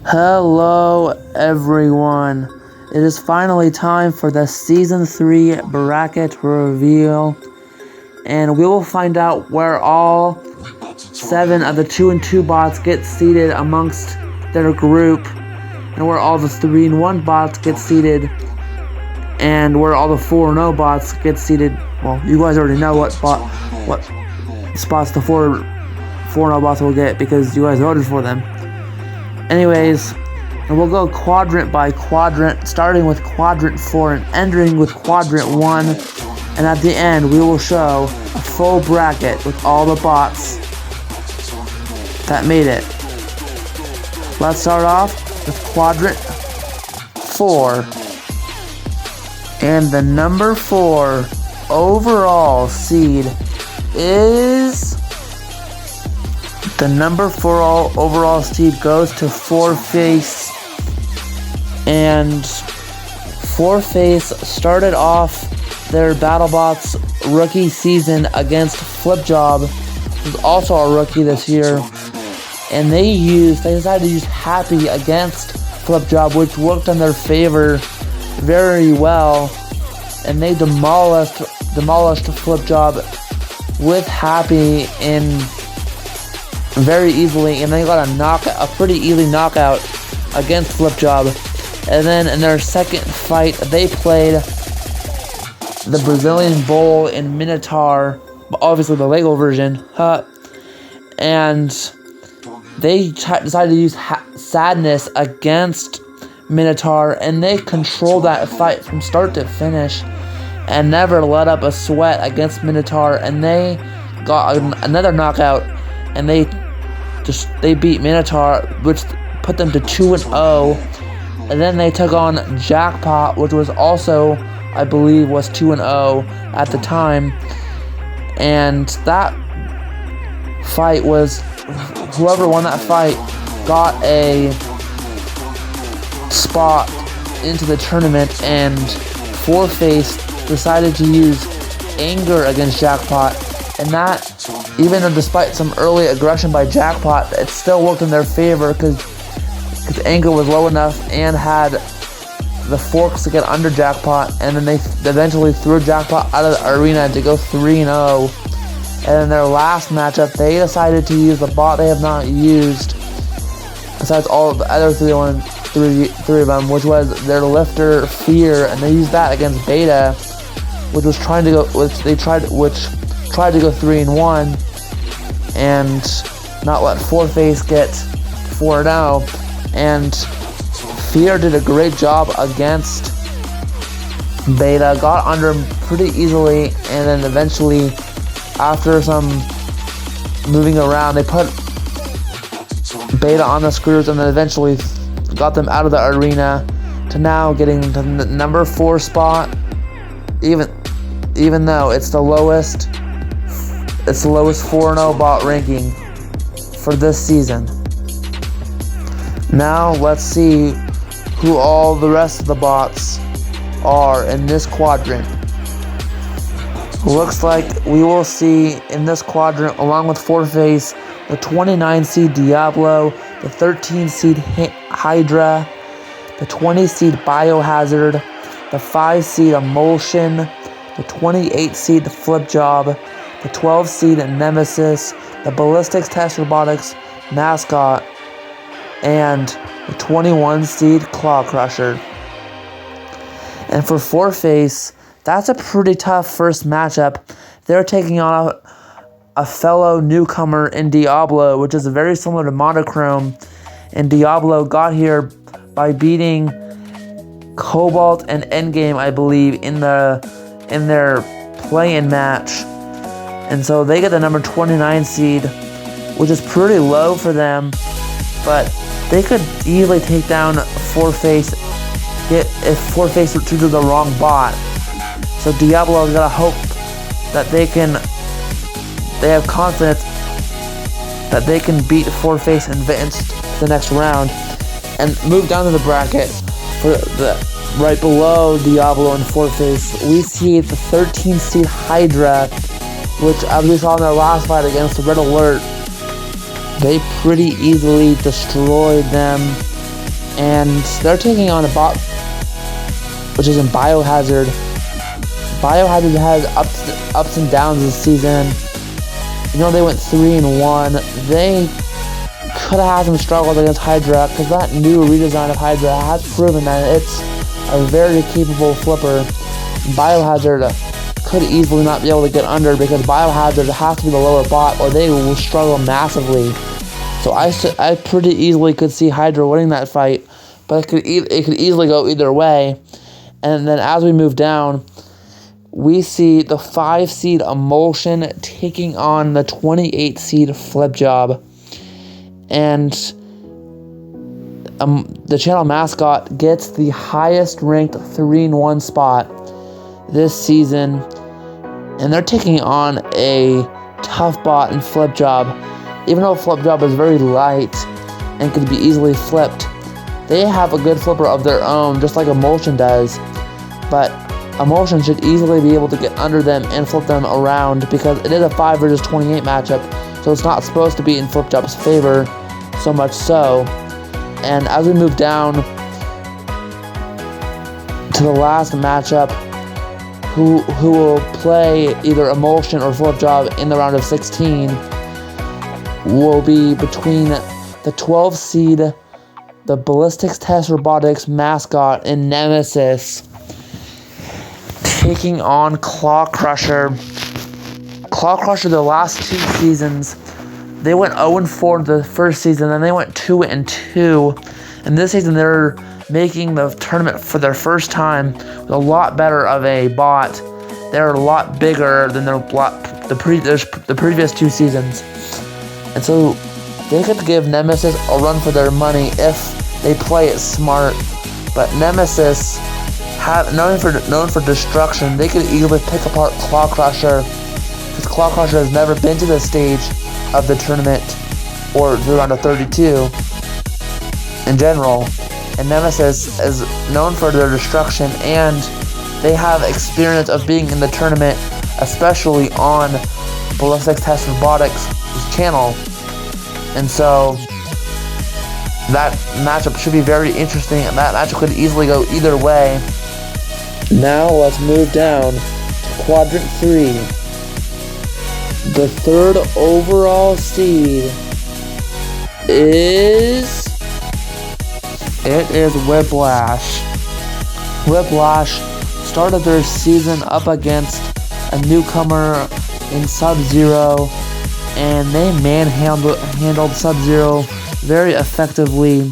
Hello, everyone. It is finally time for the Season 3 bracket reveal, and we will find out where all 7 of the 2 and 2 bots get seated amongst their group, and where all the 3 and 1 bots get seated, and where all the 4 and 0 bots get seated. Well, you guys already know what spots the 4 and 0 bots will get because you guys voted for them. Anyways, and we'll go quadrant by quadrant, starting with quadrant 4 and ending with quadrant 1. And at the end, we will show a full bracket with all the bots that made it. Let's start off with quadrant 4. And the number 4 overall seed is... The number 4 overall seed goes to Four-Face, and Four-Face started off their Battlebots rookie season against Flipjob, who's also a rookie this year, and they decided to use Happy against Flipjob, which worked in their favor very well, and they demolished Flipjob with Happy in very easily, and they got a pretty easy knockout against Flipjob. And then in their second fight, they played the Brazilian Bull in Minotaur, obviously the Lego version, and they decided to use Sadness against Minotaur, and they controlled that fight from start to finish and never let up a sweat against Minotaur, and they got another knockout, and they beat Minotaur, which put them to 2-0. And then they took on Jackpot, which was also, I believe, was 2-0 at the time. And that fight was, whoever won that fight got a spot into the tournament, and Four-Face decided to use Anger against Jackpot. And that, even though despite some early aggression by Jackpot, it still worked in their favor because Anger was low enough and had the forks to get under Jackpot, and then they eventually threw Jackpot out of the arena to go 3-0. And in their last matchup, they decided to use the bot they have not used, besides all of the other three of them, which was their lifter Fear, and they used that against Beta, which tried to go 3-1 and not let Four-Face get 4-0. And Fear did a great job against Beta, got under him pretty easily, and then eventually, after some moving around, they put Beta on the screws and then eventually got them out of the arena to now getting to the number 4 spot, even though it's the lowest 4-0 bot ranking for this season. Now let's see who all the rest of the bots are in this quadrant. Looks like we will see in this quadrant, along with Four-Face, the 29 seed Diablo, the 13 seed Hydra, the 20 seed Biohazard, the 5 seed Emulsion, the 28 seed Flipjob, the 12 seed Nemesis, the Ballistics Test Robotics Mascot, and the 21 seed Claw Crusher. And for Four-Face, that's a pretty tough first matchup. They're taking on a fellow newcomer in Diablo, which is very similar to Monochrome. And Diablo got here by beating Cobalt and Endgame, I believe, in their play-in match. And so they get the number 29 seed, which is pretty low for them, but they could easily take down Four-Face if Four-Face were to do the wrong bot. So Diablo's gotta hope that they have confidence that they can beat Four-Face and advance to the next round and move down to the bracket. For the right below Diablo and Four-Face, we see the 13 seed Hydra, which, as we saw in their last fight against the Red Alert, they pretty easily destroyed them and they're taking on a bot, which is in Biohazard. Biohazard has ups and downs this season. They went 3-1. They could have had some struggles against Hydra, because that new redesign of Hydra has proven that it's a very capable flipper. Biohazard could easily not be able to get under, because Biohazard has to be the lower bot or they will struggle massively. So I pretty easily could see Hydra winning that fight, but it could easily go either way. And then as we move down, we see the 5 seed Emulsion taking on the 28 seed Flip Job. And the channel mascot gets the highest ranked 3-1 spot this season. And they're taking on a tough bot in Flip Job. Even though Flip Job is very light and could be easily flipped, they have a good flipper of their own, just like Emulsion does. But Emulsion should easily be able to get under them and flip them around, because it is a 5 versus 28 matchup, so it's not supposed to be in Flip Job's favor so much so. And as we move down to the last matchup, who will play either Emulsion or Flip Job in the round of 16 will be between the 12 seed, the Ballistics Test Robotics mascot and Nemesis, taking on Claw Crusher. Claw Crusher, the last 2 seasons, they went 0-4 the first season, then they went 2-2. And this season, they're making the tournament for their first time with a lot better of a bot. They're a lot bigger than the previous 2 seasons. And so they could give Nemesis a run for their money if they play it smart. But Nemesis, known for destruction, they could easily pick apart Claw Crusher, because Claw Crusher has never been to this stage of the tournament or the round of 32 in general. And Nemesis is known for their destruction, and they have experience of being in the tournament, especially on Ballistics Test Robotics' channel. And so that matchup should be very interesting, and that matchup could easily go either way. Now let's move down to Quadrant 3. The 3rd overall seed is Whiplash. Whiplash started their season up against a newcomer in Sub-Zero, and they manhandled Sub-Zero very effectively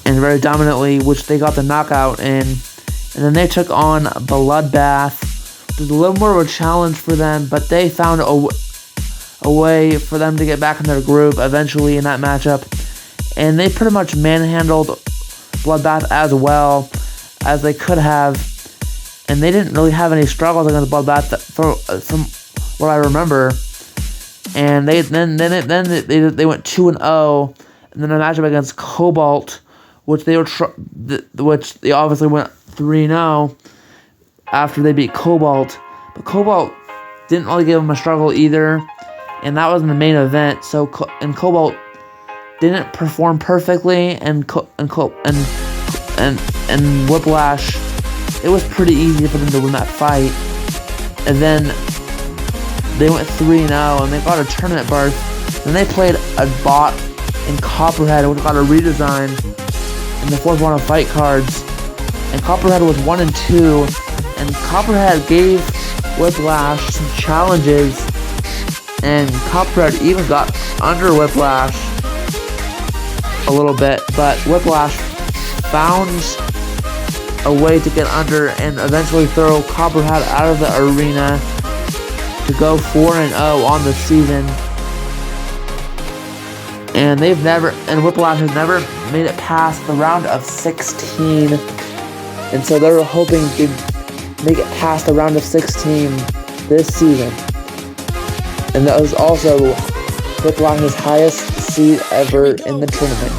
and very dominantly, which they got the knockout in. And then they took on Bloodbath, which was a little more of a challenge for them, but they found a way for them to get back in their groove eventually in that matchup. And they pretty much manhandled Bloodbath as well as they could have. And they didn't really have any struggles against Bloodbath from what I remember. And they went 2-0, and then a matchup against Cobalt, which they obviously went 3-0 after they beat Cobalt. But Cobalt didn't really give them a struggle either, and that was in the main event. So Cobalt didn't perform perfectly, and Whiplash, it was pretty easy for them to win that fight. And then they went 3-0, and they got a tournament berth. Then they played a bot in Copperhead, which got a redesign in the 4th round of fight cards. And Copperhead was 1-2, and Copperhead gave Whiplash some challenges, and Copperhead even got under Whiplash a little bit, but Whiplash found a way to get under and eventually throw Copperhead out of the arena to go 4-0 on the season. And Whiplash has never made it past the round of 16. And so they're hoping to make it past the round of 16 this season. And that was also Whiplash's highest seed ever in the tournament.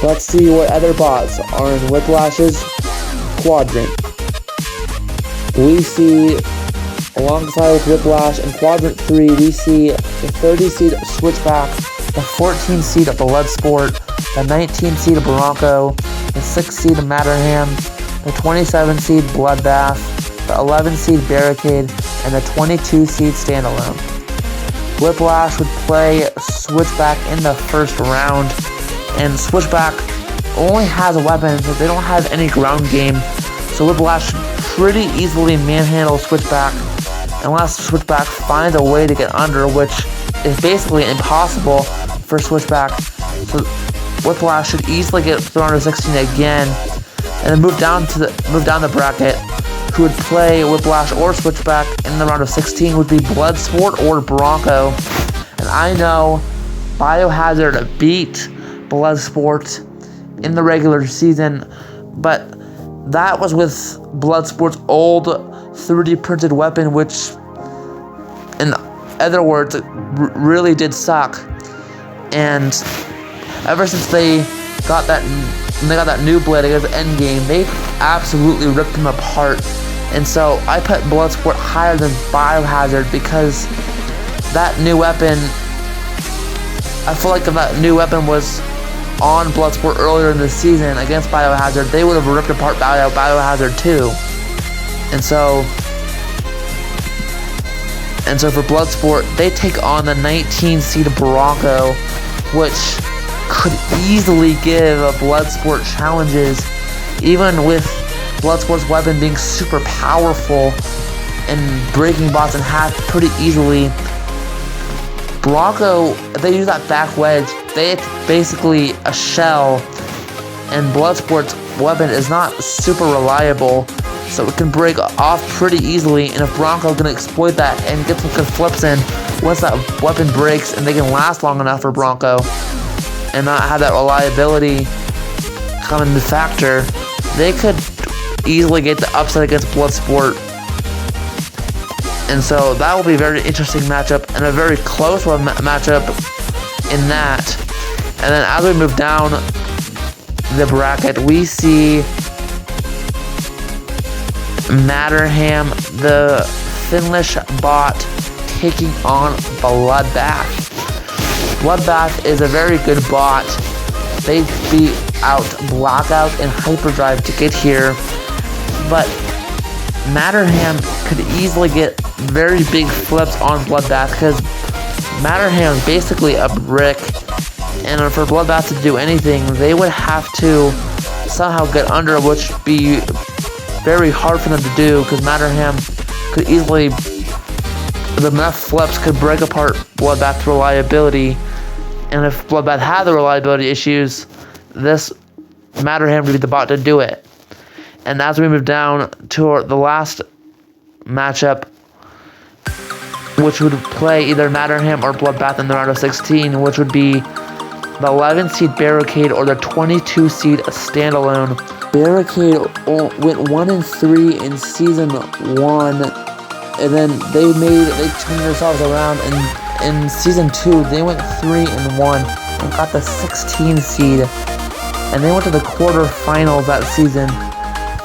Let's see what other bots are in Whiplash's Quadrant. We see, alongside with Whiplash in Quadrant 3, we see the 30 seed Switchback the 14 seed of Bloodsport, the 19 seed of Bronco, the 6 seed of Matterham, the 27 seed Bloodbath, the 11 seed Barricade, and the 22 seed Standalone. Whiplash would play Switchback in the first round, and Switchback only has a weapon, so they don't have any ground game, so Whiplash pretty easily manhandle Switchback unless Switchback finds a way to get under, which is basically impossible for Switchback. So Whiplash should easily get thrown to 16 again, and then move down the bracket. Who would play Whiplash or Switchback in the round of 16 would be Bloodsport or Bronco. And I know Biohazard beat Bloodsport in the regular season, but that was with Bloodsport's old 3D printed weapon, which, in other words, really did suck. And ever since they got that new blade against Endgame, they absolutely ripped him apart. And so I put Bloodsport higher than Biohazard because that new weapon, I feel like if that new weapon was on Bloodsport earlier in the season against Biohazard, they would have ripped apart Biohazard too. And so for Bloodsport, they take on the 19 seed Bronco, which could easily give Bloodsport challenges, even with Bloodsport's weapon being super powerful and breaking bots in half pretty easily. Bronco, if they use that back wedge, it's basically a shell, and Bloodsport's weapon is not super reliable, so it can break off pretty easily, and if Bronco can exploit that and get some good flips in, once that weapon breaks and they can last long enough for Bronco and not have that reliability come into factor, they could easily get the upset against Bloodsport. And so that will be a very interesting matchup and a very close one matchup in that. And then as we move down the bracket, we see Matterham, the Finnish bot, taking on Bloodbath. Bloodbath is a very good bot. They beat out Blackout and Hyperdrive to get here, but Matterham could easily get very big flips on Bloodbath because Matterham is basically a brick, and for Bloodbath to do anything, they would have to somehow get under, which would be very hard for them to do because Matterham could easily, the enough flips could break apart Bloodbath's reliability, and if Bloodbath had the reliability issues, this Matterham would be the bot to do it. And as we move down to the last matchup, which would play either Matterham or Bloodbath in the round of 16, which would be the 11 seed Barricade or the 22 seed Standalone. Barricade went 1-3 in season 1, and then they turned themselves around, and in season 2 they went 3-1 and got the 16 seed, and they went to the quarterfinals that season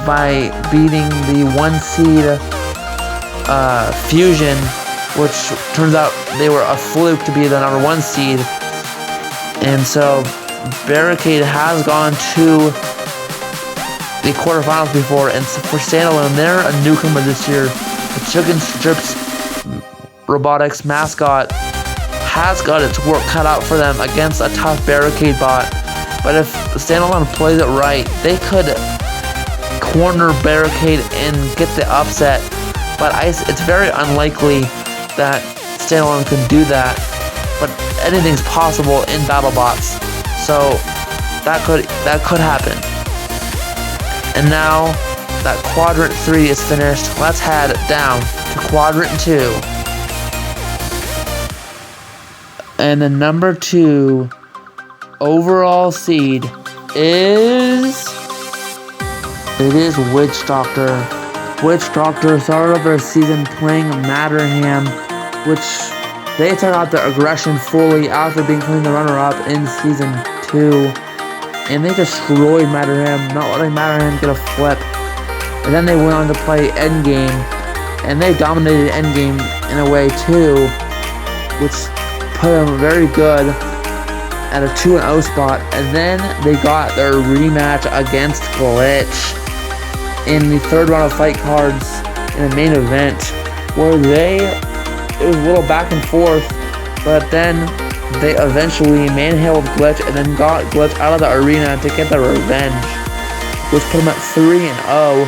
by beating the 1 seed Fusion, which turns out they were a fluke to be the number 1 seed. And so Barricade has gone to the quarterfinals before, and for Standalone, they're a newcomer this year. The Chicken Strips Robotics mascot has got its work cut out for them against a tough Barricade bot, but if Standalone plays it right, they could corner Barricade and get the upset, but it's very unlikely that Standalone can do that, but anything's possible in Battlebots, so that could happen. And now that Quadrant 3 is finished, let's head down to Quadrant 2. And the number 2 overall seed is Witch Doctor. Witch Doctor started their season playing Matterham, which they took out their aggression fully after becoming the runner-up in season 2. And they destroyed Matterham, not letting Matterham get a flip. And then they went on to play Endgame, and they dominated Endgame in a way too, which put them very good at a 2-0 spot, and then they got their rematch against Glitch in the third round of fight cards in the main event, where it was a little back and forth, but then they eventually manhandled Glitch and then got Glitch out of the arena to get their revenge, which put them at 3-0.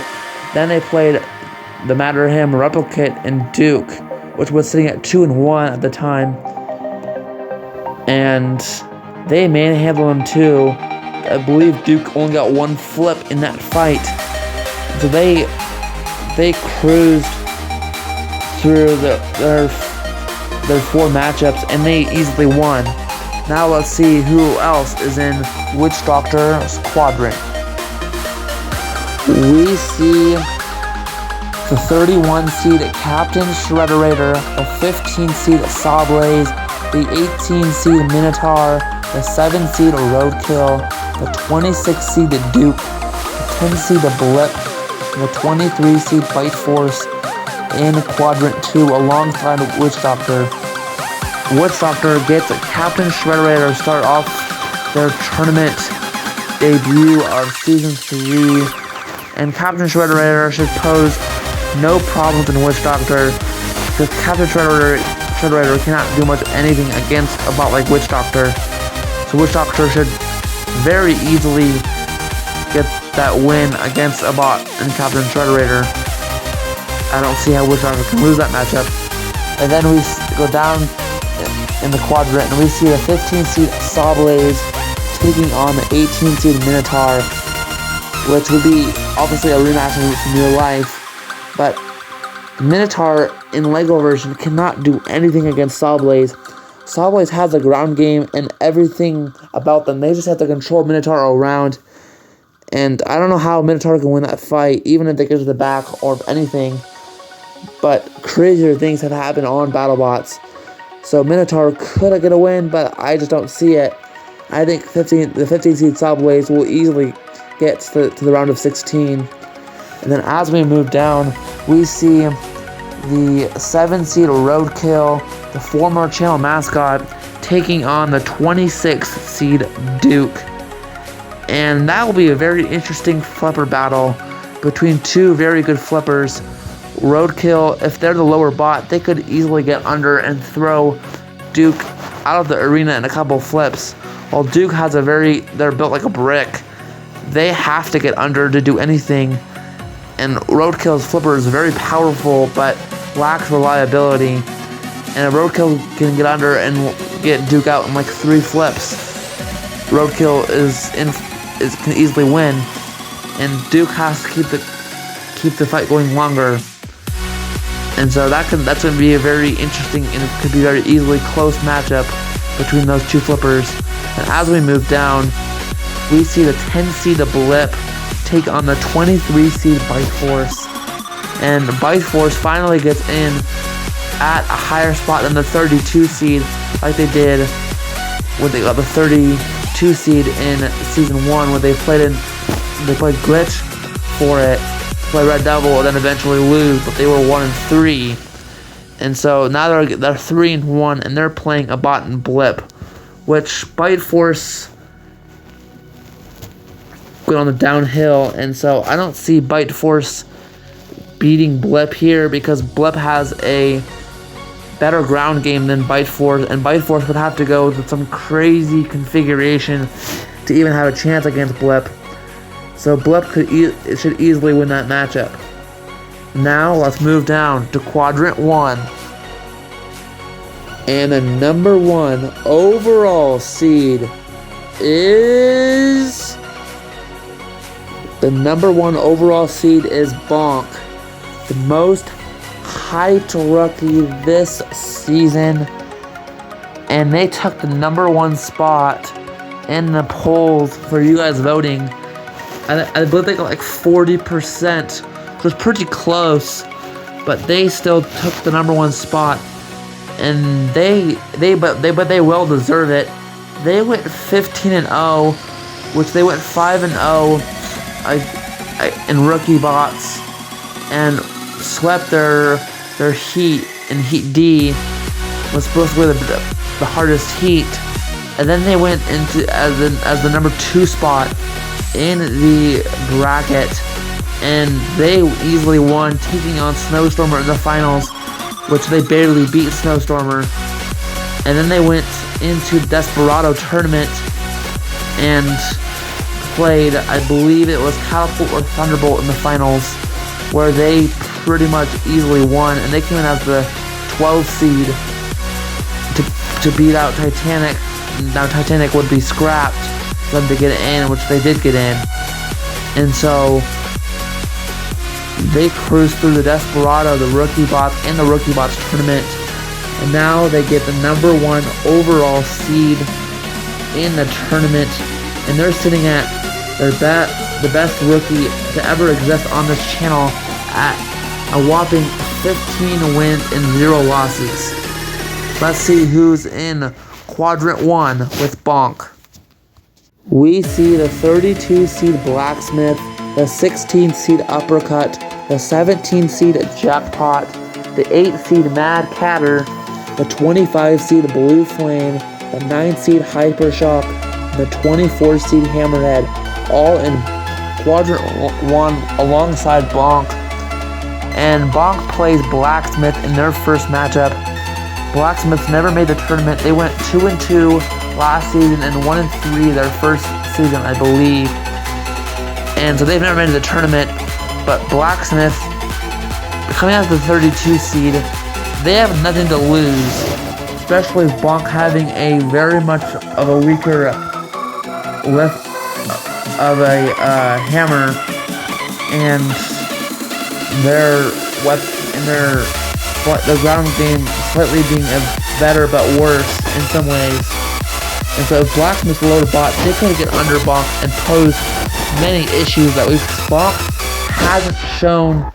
Then they played the Matterham, Replicate, and Duke, which was sitting at 2-1 at the time, and they manhandled him too. I believe Duke only got one flip in that fight, so they cruised through their 4 matchups and they easily won. Now let's see who else is in Witch Doctor's Quadrant. We see the 31 seed Captain Shredderator, the 15 seed Sawblaze, the 18 seed Minotaur, the 7 seed Roadkill, the 26 seed Duke, the 10 seed Blip, and the 23 seed Bite Force in Quadrant 2 alongside Witch Doctor. Witch Doctor gets Captain Shredderator to start off their tournament debut of Season 3, and Captain Shredderator should pose no problems in Witch Doctor, because Captain Shredderator cannot do much anything against a bot like Witch Doctor. So Witch Doctor should very easily get that win against a bot and Captain Shredderator. I don't see how Witch Doctor can lose that matchup. And then we go down in the quadrant and we see the 15 seed Sawblaze taking on the 18 seed Minotaur, which would be obviously a rematch from real life. But Minotaur in Lego version cannot do anything against Sawblaze. Sawblaze has a ground game and everything about them. They just have to control Minotaur around. And I don't know how Minotaur can win that fight, even if they get to the back or anything. But crazier things have happened on Battlebots. So Minotaur could get a win, but I just don't see it. I think the 15 seed Sawblaze will easily get to the round of 16. And then as we move down, we see the 7 seed Roadkill, the former channel mascot, taking on the 26 seed Duke. And that will be a very interesting flipper battle between two very good flippers. Roadkill, if they're the lower bot, they could easily get under and throw Duke out of the arena in a couple flips. While Duke has they're built like a brick. They have to get under to do anything. And Roadkill's flipper is very powerful, but lacks reliability. And a Roadkill can get under and get Duke out in like 3 flips. Roadkill can easily win, and Duke has to keep the fight going longer. And so that's going to be a very interesting and it could be very easily close matchup between those two flippers. And as we move down, we see the 10 seed Blip take on the 23 seed Bite Force. And Bite Force finally gets in at a higher spot than the 32 seed, like they did when they got the 32 seed in Season 1, where they played Glitch for it, play Red Devil, and then eventually lose, but they were 1-3. And so now they're 3-1, and they're playing a bot and Blip, which Bite Force went on the downhill, and so I don't see Bite Force beating Blip here, because Blip has a better ground game than Bite Force, and Bite Force would have to go with some crazy configuration to even have a chance against Blip. So Blip should easily win that matchup. Now let's move down to Quadrant 1. And the number 1 overall seed is... The number 1 overall seed is Bonk, the most hyped rookie this season. And they took the number 1 spot in the polls for you guys voting. I believe they got like 40%, which was pretty close, but they still took the number 1 spot, and they well deserve it. They went 15-0, which they went 5-0 in rookie bots, and swept their heat in Heat D, was supposed to be the hardest heat. And then they went into as the number 2 spot in the bracket, and they easily won, taking on Snowstormer in the finals, which they barely beat Snowstormer. And then they went into the Desperado tournament and played, I believe it was Catapult or Thunderbolt in the finals, where they pretty much easily won, and they came in as the 12th seed to beat out Titanic. Now Titanic would be scrapped for them to get in, which they did get in. And so they cruised through the Desperado, the Rookie Bots, and the Rookie Bots tournament. And now they get the number 1 overall seed in the tournament. And they're sitting at the best rookie to ever exist on this channel at a whopping 15 wins and 0 losses. Let's see who's in Quadrant 1 with Bonk. We see the 32 seed Blacksmith, the 16 seed Uppercut, the 17 seed Jackpot, the 8 seed Mad Catter, the 25 seed Blue Flame, the 9 seed Hypershock, and the 24 seed Hammerhead, all in Quadrant 1 alongside Bonk. And Bonk plays Blacksmith in their first matchup. Blacksmiths never made the tournament. They went 2-2 last season and 1-3 their first season, I believe. And so they've never made the tournament. But Blacksmith, coming out as the 32 seed, they have nothing to lose, especially Bonk having a very much of a weaker left of a hammer, and their ground game slightly being better but worse in some ways. And so if Blacksmith's a loaded bot, they could get under Bonk and pose many issues that Bonk hasn't shown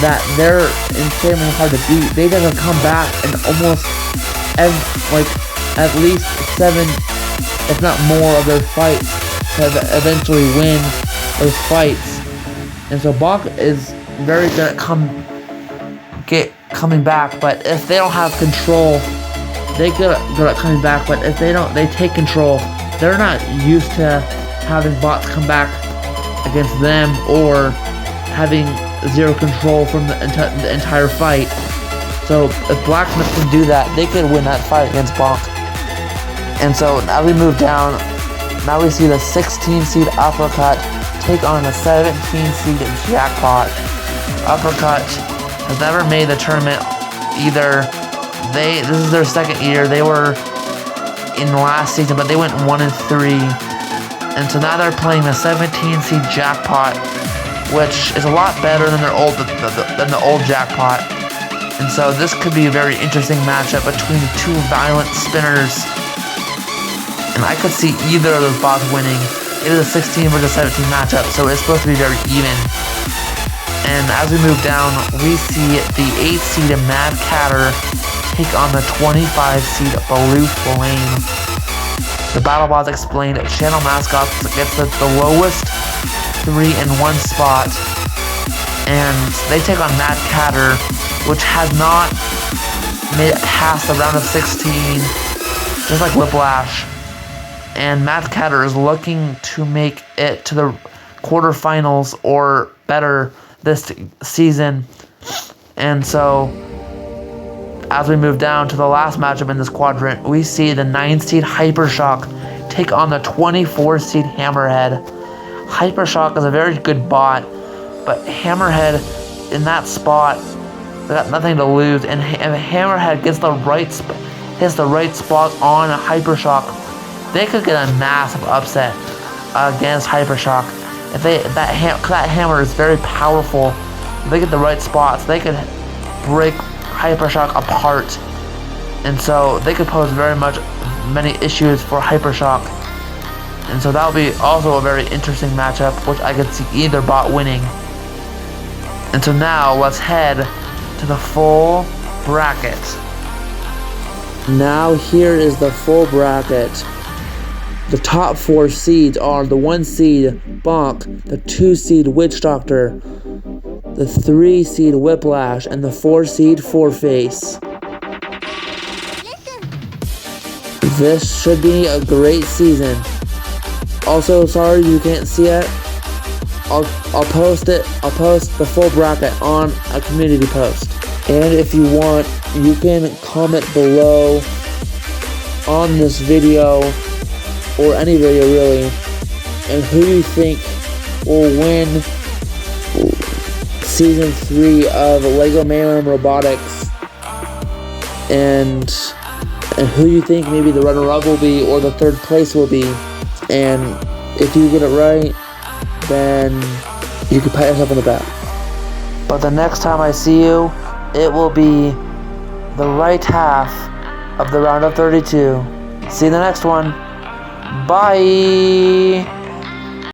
that they're insanely hard to beat. They gotta come back and almost at least 7, if not more, of their fights to eventually win those fights. And so Bonk is very good at coming back, but if they don't have control, they good at coming back. But if they take control, they're not used to having bots come back against them or having 0 control from the entire fight. So if Blacksmith can do that, they could win that fight against Bonk. And so now we move down. Now we see the 16 seed Uppercut take on the 17 seed Jackpot. Uppercut has never made the tournament either. This is their second year. They were in last season, but they went 1-3. And so now they're playing the 17 seed Jackpot, which is a lot better than the old Jackpot. And so this could be a very interesting matchup between the 2 violent spinners. And I could see either of those bots winning. It is a 16 versus 17 matchup, so it's supposed to be very even. And as we move down, we see the 8 seed Mad Catter take on the 25 seed Blue Flame. The Battlebots explained channel mascots gets the lowest 3-1 spot, and they take on Mad Catter, which has not made it past the round of 16, just like Whiplash. And Mad Catter is looking to make it to the quarterfinals or better this season. And so as we move down to the last matchup in this quadrant, we see the 9 seed Hypershock take on the 24 seed Hammerhead. Hypershock is a very good bot, but Hammerhead in that spot, they got nothing to lose. And if Hammerhead gets the right spot on Hypershock, they could get a massive upset against Hypershock. If that hammer is very powerful, if they get the right spots, they could break Hypershock apart. And so they could pose many issues for Hypershock. And so that'll be also a very interesting matchup, which I could see either bot winning. And so now let's head to the full bracket. Now here is the full bracket. The top 4 seeds are the 1 seed Bonk, the 2 seed Witch Doctor, the 3 seed Whiplash, and the 4 seed Fourface. This should be a great season. Also, sorry you can't see it. I'll post it. I'll post the full bracket on a community post. And if you want, you can comment below on this video, or any video really, and who you think will win Season 3 of LEGO Man Robotics, and who you think maybe the runner-up will be, or the third place will be. And if you get it right, then you can pat yourself on the back. But the next time I see you, it will be the right half of the round of 32. See you in the next one. Bye!